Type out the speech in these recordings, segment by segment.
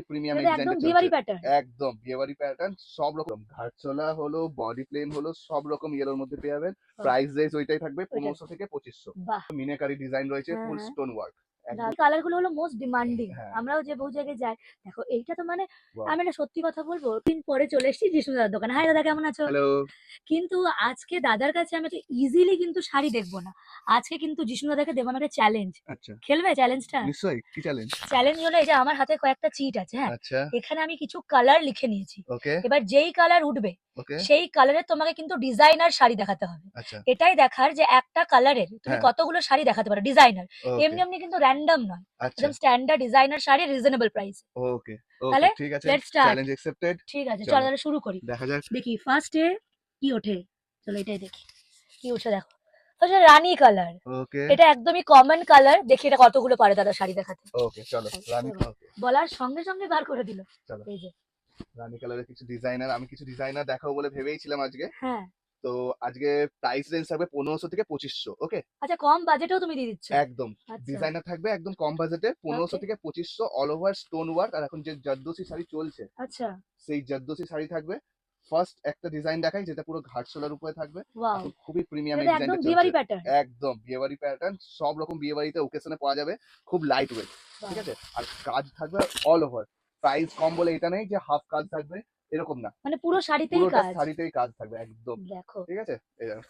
Premium এই এটা ডিজাইনটা একদম চলছে বিয়েবাড়ি প্যাটার্ন। একদম বিয়েবাড়ি প্যাটার্ন সব রকম ঘাটচলা হলো বডি প্লেন হলো সব রকম ইয়েলোর মধ্যে পেয়ে যাবেন প্রাইস রেঞ্জ ওইটাই থাকবে ওইটা 1500 থেকে 2500 বাহ! মিনাকারি ডিজাইন রয়েছে হ্যাঁ, ফুল হ্যাঁ। স্টোন ওয়ার্ক একদম কালার গুলো হলো মোস্ট ডিমান্ডিং। হ্যাঁ আমরাও যে বহু জায়গায় যাই, দেখো এইটা তো মানে বাহ আমি একটা সত্যি কথা বলবো, দিন পরে চলে এসেছি জিসু দাদার দোকানে। হাই দাদা, কেমন আছো? হ্যালো কিন্তু আজকে দাদার কাছে আমি তো ইজিলি কিন্তু শাড়ি দেখবো না। আজকে কিন্তু জিষ্ণু দাদাকে দেবো আমি একটা চ্যালেঞ্জ। আচ্ছা খেলবে চ্যালেঞ্জটা? নিশ্চয়ই কি চ্যালেঞ্জ চ্যালেঞ্জ হলো এই যে আমার হাতে কয়েকটা চিট আছে, হ্যাঁ? আচ্ছা এখানে আমি কিছু কালার লিখে নিয়েছি। ওকে এবার যেই কালার উঠবে ওকে সেই কালারের তোমাকে কিন্তু ডিজাইনার শাড়ি দেখাতে হবে। আচ্ছা এটাই দেখার যে একটা কালারের তুমি হ্যাঁ কতগুলো শাড়ি দেখাতে পারো ডিজাইনার। ওকে এমনি এমনি কিন্তু র্যান্ডম নয়। আচ্ছা একদম standard designer sari reasonable price. Okay okay তাহলে ঠিক আছে লেটস স্টার্ট। চ্যালেঞ্জ অ্যাকসেপ্টেড ঠিক আছে, চলো চলো তাহলে শুরু করি। দেখা যাক দেখি ফার্স্টে কি ওঠে। চলো এটাই দেখি কি উঠছে, দেখো। ফার্স্টে রানী কালার। ওকে এটা একদমই কমন কালার। দেখি এটা কতগুলো পারে দাদা শাড়ি দেখাতে। ওকে চলো রানী ওকে বলার সঙ্গে সঙ্গে বার করে দিল। চলো এই যে। রানী কালারের কিছু ডিজাইনার আমি কিছু ডিজাইনার দেখাবো বলে ভেবেইছিলাম আজকে হ্যাঁ। তো আজকে প্রাইস রেঞ্জ থাকবে 1500 থেকে 2500 ওকে আচ্ছা, কম বাজেটেও তুমি দিয়ে দিচ্ছ? একদম আচ্ছা। ডিজাইনার থাকবে একদম কম বাজেটে 1500 ওকে। থেকে 2500 অল ওভার স্টোন ওয়ার্ক আর এখন যে জর্দোসি শাড়ি চলছে আচ্ছা। সেই জর্দোসি শাড়ি থাকবে ফার্স্ট একটা ডিজাইন দেখাই যেটা পুরো ঘাটশোলার উপরে থাকবে ওয়াও। এখন খুবই প্রিমিয়াম এই এটা একদম ডিজাইনটা চলছে বিয়েবাড়ি প্যাটার্ন। একদম বিয়েবাড়ি প্যাটার্ন সব রকম বিয়ে বাড়িতে ওকেশনে পাওয়া যাবে খুব লাইট ওয়েট ঠিক আছে আর কাজ থাকবে অল ওভার প্রাইস কম বলে এটা নেই যে হাফ কাজ থাকবে এরকম না মানে পুরো শাড়িতেই পুরোটা কাজ। শাড়িতেই কাজ থাকবে একদম দেখো। ঠিক আছে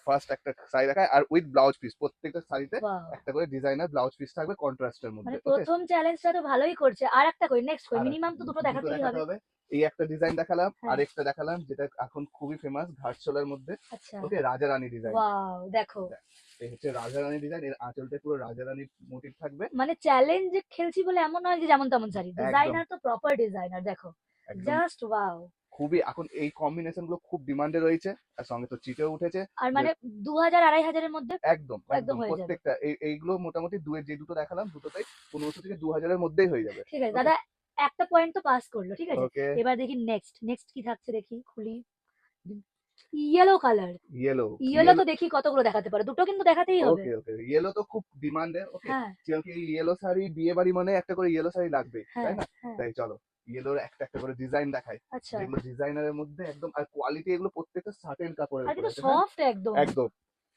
ফার্স্ট একটা শাড়ি দেখায় আর উইথ ব্লাউজ পিস প্রত্যেকটা শাড়িতে ওয়াও। একটা করে ডিজাইনার ব্লাউজ পিস থাকবে কন্ট্রাস্টের মানে মধ্যে ওকে প্রথম চ্যালেঞ্জটা তো ভালোই করছে। আর একটা কই, নেক্সট কই, আর মিনিমাম তো দুটো দুটো দেখাতেই দেখাতে হবে। হবে এই একটা ডিজাইন দেখালাম হ্যাঁ। আরেকটা দেখালাম যেটা এখন খুবই ফেমাস ঘাটশোলার মধ্যে আচ্ছা। ওকে রাজা রানী ডিজাইন ওয়াও, দেখো। এই হচ্ছে রাজা রানী ডিজাইন এর আঁচলটা পুরো রাজা রানীর মোটিভ থাকবে মানে চ্যালেঞ্জ খেলছি বলে এমন নয় যে যেমন তেমন শাড়ি। একদম ডিজাইনার তো প্রপার ডিজাইনার, দেখো। একদম জাস্ট ওয়াও। খুবই এখন এই কম্বিনেশন গুলো খুব ডিমান্ডে রয়েছে আর সঙ্গে তো চিটেও উঠেছে আর যে মানে 2000 2500 এর মধ্যে একদম একদম একদম হয়ে যাবে। প্রত্যেকটা এইগুলো মোটামুটি যে দুটো দেখালাম দুটোতেই 1500 থেকে 2000 এর মধ্যেই হয়ে যাবে ঠিক আছে ওকে দাদা, একটা পয়েন্ট তো পাস করলো, ঠিক আছে। ওকে এবার দেখি নেক্সট নেক্সট কি থাকছে, দেখি খুলি। Yellow colour. ইয়েলো ইয়েলো তো দেখি কতগুলো দেখাতে পারে, দুটো কিন্তু দেখাতেই হবে। ওকে ওকে ইয়েলো তো খুব ডিমান্ডে ওকে হ্যাঁ যেহেতু এই ইয়েলো শাড়ি বিয়ে বাড়ি মানে একটা করে ইয়েলো শাড়ি লাগবে হ্যাঁ তাই না হ্যাঁ। তাই চলো ইয়েলোর একটা একটা করে ডিজাইন দেখাই আচ্ছা। যেগুলো ডিজাইনারের মধ্যে একদম আর কোয়ালিটি এগুলো প্রত্যেকটা সার্টেন কাপড়ের আর উপরে কিন্তু আছে হ্যাঁ সফট একদম। একদম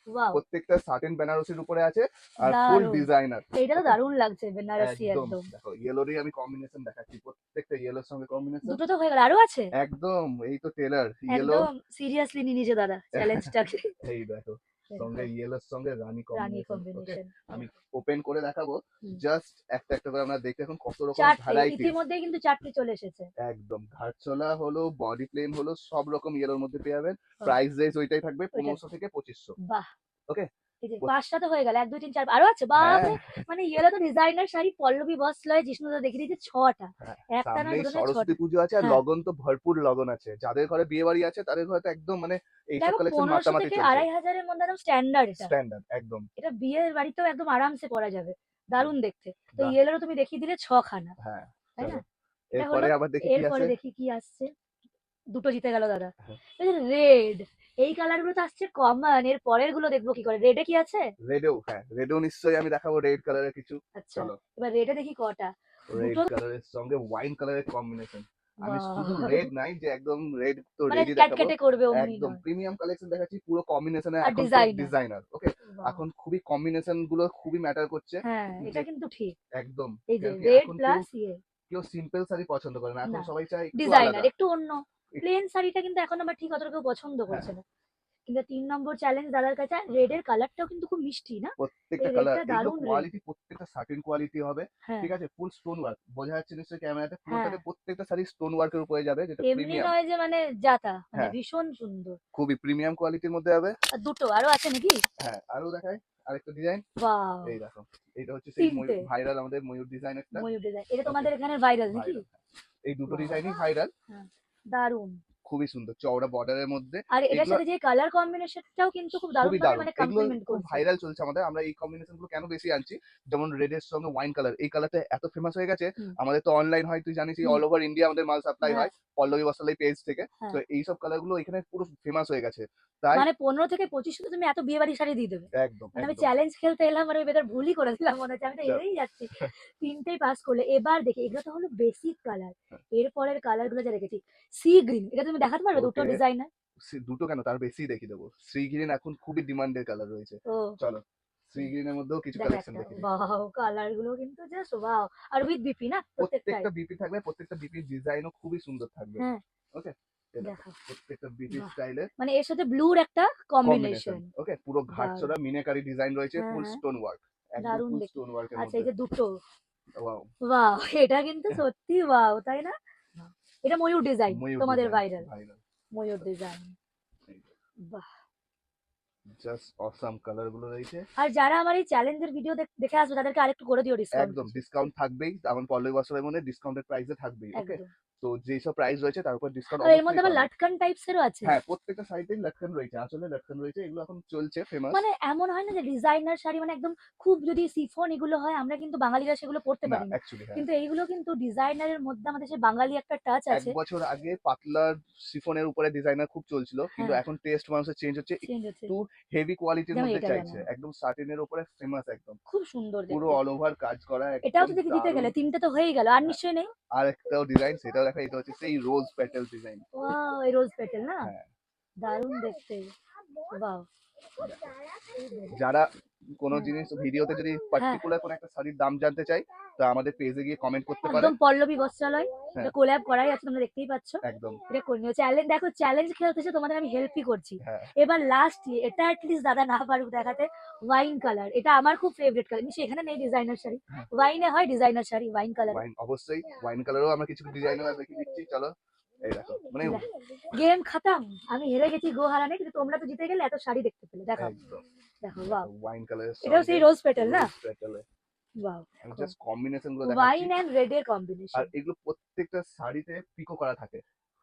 ওয়াও। প্রত্যেকটা সার্টেন বেনারসির উপরে আছে আর ফুল দারুন। ডিজাইনার এইটা তো ওকে দারুন লাগছে, বেনারসি একদম একদম। দেখো ইয়েলোরই আমি কম্বিনেশন দেখাচ্ছি প্রত্যেকটা ইয়েলোর সঙ্গে কম্বিনেশন দুটো তো হয়ে গেল, আরো আছে? একদম এই তো টেলার ইয়েলো একদম সিরিয়াসলি নিয়ে নিয়েছে দাদা চ্যালেঞ্জটাকে। এই দেখো দেখো, সঙ্গে ইয়েলোর সঙ্গে রানী রানী কম্বিনেশন ওকে কম্বিনেশন। আমি ওপেন করে দেখাবো হুম। জাস্ট একটা একটা করে আমরা দেখি এখন কত রকম চারটে ভ্যারাইটি ইতিমধ্যেই কিন্তু চারটে চলে এসেছে। একদম ঘাটচলা হলো বডি প্লেন হলো সব রকম ইয়েলোর মধ্যে পেয়ে যাবেন ও, প্রাইস রেঞ্জ ওইটাই থাকবে ওইটা 1500 থেকে 2500 বাহ। ওকে এই যে পাঁচটা তো হয়ে গেল, 1 2 3 4 আরো আছে, হ্যাঁ বাপরে। মানে ইয়েলো তো ডিজাইনার শাড়ি পল্লবী বস্ত্রালয় জিষ্ণুদা দেখিয়ে দিয়েছে ছটা। হ্যাঁ একটা নয় সামনেই দুটো নয় সরস্বতী ছটা। পুজো আছে আর হ্যাঁ লগন তো ভরপুর লগন আছে যাদের ঘরে বিয়ে বাড়ি আছে তাদের ঘরে তো একদম মানে এইসব দেখো, কালেকশন 1500 মাতামাতি থেকে চলছে 2500 এর মধ্যে একদম স্ট্যান্ডার্ড এটা। স্ট্যান্ডার্ড একদম এটা বিয়ের বাড়িতেও একদম আরামসে পরা যাবে। দারুণ দেখতে। তো বাহ ইয়েলোরও তুমি দেখিয়ে দিলে ছখানা, হ্যাঁ তাই না? চলো এটা হলো। এরপরে আবার দেখি কি এরপরে আছে দেখি কি আসছে। দুটো জিতে গেল দাদা। হ্যাঁ, এই যে রেড, এই কালার গুলো তো আসছে কমন, এর পরের গুলো দেখবো কি করে। রেডে কি আছে? রেডেও হ্যাঁ রেডেও নিশ্চয়ই আমি দেখাবো রেড কালারের কিছু আচ্ছা। চলো এবার রেডে দেখি কটা। রেড দুটো। কালারের সঙ্গে ওয়াইন কালারের কম্বিনেশন আমি শুধু বাহ! রেড নাই যে একদম রেড তো মানে রেডই দেখাবো ক্যাটকেটে করবে অমনি একদম নয়। প্রিমিয়াম কালেকশন দেখাচ্ছি পুরো কম্বিনেশনে আর এখন তো ডিজাইনার। ডিজাইনার ওকে বাহ! এখন খুবই কম্বিনেশন গুলো খুবই ম্যাটার করছে হ্যাঁ, এটা যে কিন্তু ঠিক। একদম এই যে কারণ কি রেড এখন কেউ প্লাস ইয়ে। কেউ সিম্পল শাড়ি পছন্দ করে না এখন না, সবাই চায় একটু ডিজাইনার আলাদা একটু অন্য। প্লেন শাড়িটা কিন্তু এখন আবার ঠিক অতটা কেউ পছন্দ হ্যাঁ করছে না। কিন্তু ৩ নম্বর চ্যালেঞ্জ দাদার কাছে। রেড এর কালারটাও কিন্তু খুব মিষ্টি না? প্রত্যেকটা এই কালার রেডটা এগুলো দারুণ রেড। কোয়ালিটি প্রত্যেকটা সার্টেন কোয়ালিটি হবে হ্যাঁ, ঠিক আছে ফুল স্টোন ওয়ার্ক বোঝা যাচ্ছে নিশ্চয়ই ক্যামেরাতে হ্যাঁ। পুরোটাতে প্রত্যেকটা শাড়ি স্টোন ওয়ার্কের উপরে যাবে যেটা এমনি প্রিমিয়াম নয় যে মানে যাতা, মানে হ্যাঁ ভীষণ সুন্দর। খুবই প্রিমিয়াম কোয়ালিটির মধ্যে হবে আর দুটো আরো আছে নাকি? হ্যাঁ আরো দেখাই আরেকটা ডিজাইন ওয়াও! এই দেখো এটা হচ্ছে সেই ৩ টে ভাইরাল আমাদের ময়ূর ডিজাইন একটা ময়ূর ডিজাইন। এটা ওকে তোমাদের এখানে ভাইরাল নাকি? ভাইরাল এই দুটো বাহ! ডিজাইনই ভাইরাল হ্যাঁ, দারুণ। খুবই সুন্দর চওড়া বর্ডারের মধ্যে। আর এটার এগুলো সাথে যে কালার কম্বিনেশনটাও কিন্তু খুব দারুণ খুবই ভাবে দারুণ, মানে এগুলো কমপ্লিমেন্ট খুব করছে। ভাইরাল চলছে আমাদের। আমরা এই কম্বিনেশন গুলো কেন বেশি আনছি, যেমন রেডের সঙ্গে ওয়াইন কালার, এই কালারটা এত ফেমাস হয়ে গেছে হুম। আমাদের। তো অনলাইন হয়, তুই জানিস হুম। অল ওভার ইন্ডিয়া আমাদের মাল সাপ্লাই হ্যাঁ। হয় পল্লবী বস্ত্রালয় পেজ থেকে। হ্যাঁ। তো এইসব কালার গুলো এখানে পুরো ফেমাস হয়ে গেছে, তাই মানে 15 থেকে 25 তো তুমি এত বিয়ে বাড়ির শাড়ি দিয়ে দেবে। একদম মানে আমি একদম চ্যালেঞ্জ খেলতে এলাম আর আমি বেকার ভুলই করে দিলাম মনে হচ্ছে। আমি তো যা- হেরেই যাচ্ছি। 3টেই পাস করলে। এবার দেখি এগুলো তো হলো বেসিক কালার। এরপরের কালার গুলো যা রেখেছি। সি গ্রিন এটা তুমি দেখাতে পারবে দুটো ওকে, ডিজাইনার? দুটো কেন, তার বেশি দেখিয়ে দেবো। শ্রী গ্রিন এখন খুবই ডিমান্ডের কালার রয়েছে। ও চলো শ্রী গ্রিনের মধ্যেও কিছু দেখো কালেকশন একটা দেখে দিই। ওয়াও কালার গুলো কিন্তু জাস্ট ওয়াও। আর উইথ বিপি না প্রত্যেকটাই। প্রত্যেকটা বিপি থাকবে, প্রত্যেকটা বিপির ডিজাইনও খুবই সুন্দর থাকবে। হ্যাঁ ওকে, দেখো প্রত্যেকটা বিপি বাহ! স্টাইলের মানে এর সাথে ব্লুর একটা কম্বিনেশন। কম্বিনেশন। ওকে, পুরো দারুণ। ঘাটছড়া মিনাকারি ডিজাইন রয়েছে, হ্যাঁ, ফুল হ্যাঁ, স্টোন ওয়ার্ক, একদম দারুণ ফুল দেখতে। স্টোন ওয়ার্কের আচ্ছা মধ্যে। এই যে দুটো ওয়াও, ওয়াও! এটা কিন্তু সত্যি ওয়াও, তাই না? এটা ময়ূর ডিজাইন ময়ূর তোমাদের ডিজাইন ভাইরাল। ভাইরাল, ময়ূর ডিজাইন। বাহ! জাস্ট অসাম কালার গুলো রয়েছে। আর যারা আমার এই চ্যালেঞ্জের ভিডিও দেখে আসবে তাদেরকে আরেকটু করে দিও ডিসকাউন্ট একদম কিছু। ডিসকাউন্ট থাকবেই, আমার পল্লবী বস্ত্রালয়ের মধ্যে ডিসকাউন্টেড প্রাইসে থাকবেই। ওকে, একদম। তো যেসব প্রাইস রয়েছে তার উপর ডিসকাউন্ট আর এর মধ্যে অবশ্যই আবার পাবে। লাটকান টাইপস এরও আছে। হ্যাঁ, প্রত্যেকটা সাইডেই লাটকান রয়েছে, আসলে লাটকান রয়েছে, এগুলো এখন চলছে ফেমাস। মানে এমন হয় না যে ডিজাইনার শাড়ি মানে একদম খুব যদি শিফন এগুলো হয় আমরা কিন্তু বাঙালিরা সেগুলো পড়তে না পারি না। অ্যাকচুয়ালি হ্যাঁ, কিন্তু এইগুলো কিন্তু ডিজাইনারের মধ্যে আমাদের সে বাঙালি একটা টাচ এক আছে। বছর আগে পাতলার শিফনের উপরে ডিজাইনার খুব চলছিল, কিন্তু হ্যাঁ, এখন টেস্ট মানুষের চেঞ্জ হচ্ছে, চেঞ্জ হচ্ছে। একটু হেভি কোয়ালিটির যেমন মধ্যে এটা চাইছে, যেমন একদম সাটিনের উপরে ফেমাস একদম, খুব সুন্দর পুরো দেখতে। অল ওভার কাজ করা, এটাও একদম তো দেখি জিতে দারুণ। গেলে 3টে তো হয়েই গেল। আর হ্যাঁ, নিশ্চয়ই নেই? আর একটাও ডিজাইন, সেটাও দেখা, এটা হচ্ছে সেই রোজ পেটাল ডিজাইন। ওয়াও! এই রোজ পেটাল না? হ্যাঁ, দারুণ দেখতে। ওয়াও! যারা কোনো হ্যাঁ, জিনিস ভিডিওতে যদি হ্যাঁ। পার্টিকুলার কোনো একটা শাড়ির দাম জানতে চাই, তো আমাদের পেজে গিয়ে কমেন্ট করতে পারে। একদম পল্লবী বস্ত্রালয়। হ্যাঁ, এটা কোল্যাব করাই আছে তোমরা দেখতেই পাচ্ছ। একদম এটা করে নিও। দেখো চ্যালেঞ্জ খেলতেছে তোমাদের আমি হেল্পই করছি। হ্যাঁ, এবার লাস্ট এটা এটলিস্ট দাদা না পারুক দেখাতে। ওয়াইন কালার এটা আমার খুব ফেভারিট কালার। নিশ্চয়ই এখানে নেই ডিজাইনার শাড়ি। হ্যাঁ। ওয়াইনে হয় ডিজাইনার শাড়ি ওয়াইন কালারে। ওয়াইন অবশ্যই, ওয়াইন কালারও আমরা কিছু ডিজাইনার দেখিয়ে দিচ্ছি, চলো। এই দেখো মানে গেম খাতাম। আমি হেরে গেছি গো হারানে কিন্তু তোমরা তো জিতে গেলে এত শাড়ি দেখতে পেলে। দেখাও। একদম দেখো ওয়াও! ওয়াইন কালারের এটাও সঙ্গে সেই রোজ পেটাল না? রোজ পেটালে, ওয়াও! আমি জাস্ট কম্বিনেশন গুলো দেখাচ্ছি। ওয়াইন এন্ড রেড এর আর কম্বিনেশন। এগুলো প্রত্যেকটা শাড়িতে পিকো করা থাকে,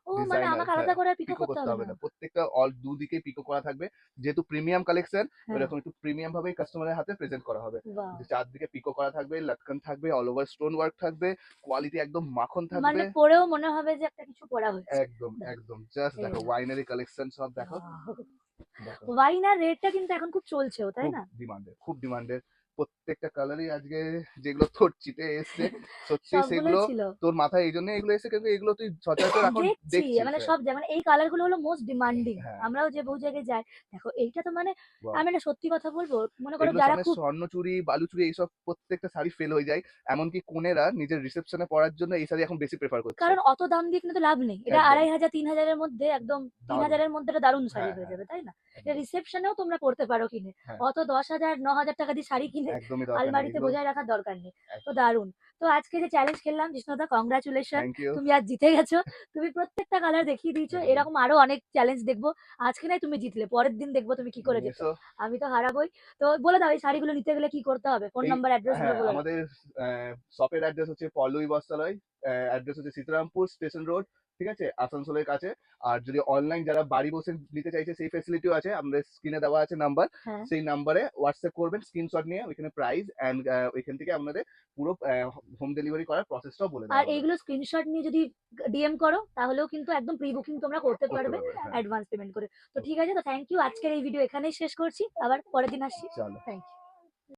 ও মানে ডিজাইনার আমাকে হ্যাঁ, আলাদা করে আর পিকো পিকো করতে করতে হবে হবে না। না, প্রত্যেকটা অল দুদিকে পিকো করা থাকবে। যেহেতু প্রিমিয়াম কালেকশন, হ্যাঁ, এরকম একটু প্রিমিয়াম ভাবেই কাস্টমারের হাতে প্রেজেন্ট করা হবে। ওয়াও! যে চারদিকে পিকো করা থাকবে, লটকন থাকবে, অল ওভার স্টোন ওয়ার্ক থাকবে, কোয়ালিটি একদম মাখন থাকবে। মানে পরেও মনে হবে যে একটা কিছু পড়া হয়েছে। একদম একদম, জাস্ট এই দেখো দেখো। ওয়াইনারি কালেকশন সব দেখো। ওয়াও! দেখো ওয়াইন আর রেডটা কিন্তু এখন খুব চলছেও, তাই খুব না? ডিমান্ডেড, খুব ডিমান্ডেড। প্রত্যেকটা কালারই আজকে যেগুলো তোর চিটে এসছে, সত্যি সবগুলোই সেগুলো ছিল। তোর মাথায় এই জন্য এগুলো এসে, কিন্তু এগুলো তুই সচরাচর এখন দেখছি দেখছিস। মানে হ্যাঁ, সব মানে এই কালার গুলো হলো মোস্ট ডিমান্ডিং। হ্যাঁ, আমরাও যে বহু জায়গায় যাই দেখো এইটা তো মানে বাহ। আমি একটা সত্যি কথা বলবো মনে করো এগুলোর যারা সামনে খুব স্বর্ণচুরি, বালুচুরি এইসব প্রত্যেকটা শাড়ি ফেল হয়ে যায়। এমনকি কনেরা নিজের রিসেপশনে পরার জন্য এই শাড়ি এখন বেশি প্রেফার করছে। কারণ অত দাম দিয়ে কিনে তো লাভ নেই। এটা একদম 2500 3000 এর মধ্যে একদম দারুণ। 3000 এর মধ্যে একটা দারুণ শাড়ি হ্যাঁ হয়ে হ্যাঁ, যাবে, তাই না? এটা একদম রিসেপশনেও তোমরা পড়তে পারো কিনে। হ্যাঁ, অত 10,000 9,000 টাকা দিয়ে শাড়ি কিনে একদমই দরকার নেই আলমারিতে এগুলো। বোঝায় রাখার দরকার নেই। তো দারুণ। তো আজকে যে চ্যালেঞ্জ খেললাম জিষ্ণুদা কংগ্রাচুলেশন। Thank you. তুমি আজ জিতে গেছো। তুমি প্রত্যেকটা কালার দেখিয়ে দিয়েছো। দেখে দিন, এরকম আরো অনেক চ্যালেঞ্জ দেখবো। আজকে নাই তুমি জিতলে। পরের দিন দেখবো তুমি কি করে নিয়ে জিতো। এসো। আমি তো হারাবোই। তো বলে দাও এই শাড়িগুলো নিতে গেলে কি করতে হবে? ফোন এই নাম্বার অ্যাড্রেস গুলো হ্যাঁ, বলে দাও। আমাদের শপের অ্যাড্রেস হচ্ছে পল্লবী বস্ত্রালয়, অ্যাড্রেস হচ্ছে সীতারামপুর স্টেশন রোড, ঠিক আছে, আসানসোলের কাছে। আর যদি অনলাইন যারা বাড়ি বসে নিতে চাইছে সেই ফেসিলিটিও আছে, আমাদের স্ক্রিনে দেওয়া আছে নাম্বার, হ্যাঁ। সেই নাম্বারে হোয়াটসঅ্যাপ করবেন স্ক্রিনশট নিয়ে, ওইখানে প্রাইস অ্যান্ড ওইখান থেকে আপনাদের পুরো হোম ডেলিভারি করার প্রসেসটাও বলে আর দেওয়া হবে। এইগুলো স্ক্রিনশট নিয়ে যদি ডিএম করো তাহলেও কিন্তু একদম প্রি বুকিং তোমরা করতে করতে পারবে পারবেন হ্যাঁ। অ্যাডভান্স পেমেন্ট করে। তো ঠিক আছে, তো থ্যাংক ইউ। আজকের এই ভিডিও এখানেই শেষ করছি। আবার পরের দিন আসছি। চলো। Thank you.